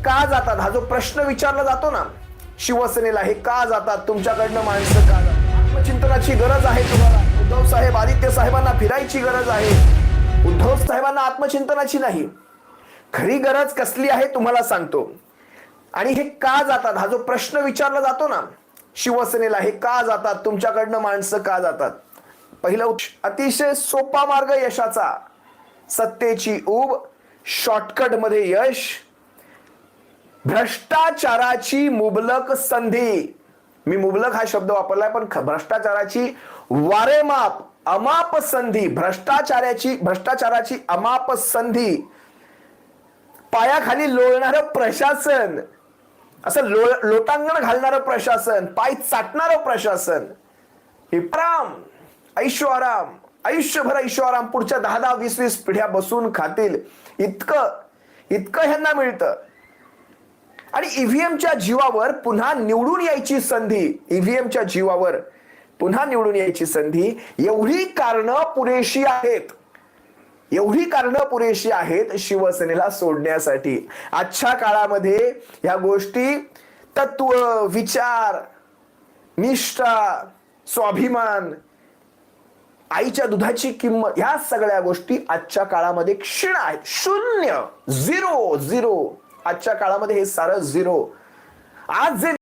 का जातात हा जो प्रश्न विचारला जातो ना शिवसेनेला, हे का जातात, तुमच्याकडनं माणसं का जातात, आत्मचिंतनाची गरज आहे तुम्हाला. उद्धव साहेब, आदित्य साहेबांना फिरायची गरज आहे. उद्धव साहेबांना आत्मचिंतनाची नाही. खरी गरज कसली आहे तुम्हाला सांगतो. आणि हे का जातात हा जो प्रश्न विचारला जातो ना शिवसेनेला, हे का जातात, तुमच्याकडनं माणसं का जातात. पहिलं अतिशय सोपा मार्ग यशाचा, सत्तेची उब, शॉर्टकट मध्ये यश, भ्रष्टाचाराची मुबलक संधी. मी मुबलक हा शब्द वापरलाय, पण भ्रष्टाचाराची वारेमाप अमाप संधी, भ्रष्टाचाराची अमाप संधी, पायाखाली लोळणारं प्रशासन, असं लोटांगण घालणारं प्रशासन, पाय चाटणारं प्रशासन, आराम, ऐशोआराम, आयुष्यभर ऐशोआराम, पुढच्या 10-10, 20-20 पिढ्या बसून खातील इतकं ह्यांना मिळतं. आणि ईव्हीएमच्या जीवावर पुन्हा निवडून यायची संधी, ईव्हीएमच्या जीवावर पुन्हा निवडून यायची संधी. एवढी कारणं पुरेशी आहेत शिवसेनेला सोडण्यासाठी. आजच्या काळामध्ये ह्या गोष्टी, तत्व, विचार, निष्ठा, स्वाभिमान, आईच्या दुधाची किंमत, ह्या सगळ्या गोष्टी आजच्या काळामध्ये क्षीण आहेत. शून्य, झिरो. आजच्या काळामध्ये हे सारं झिरो. आज जे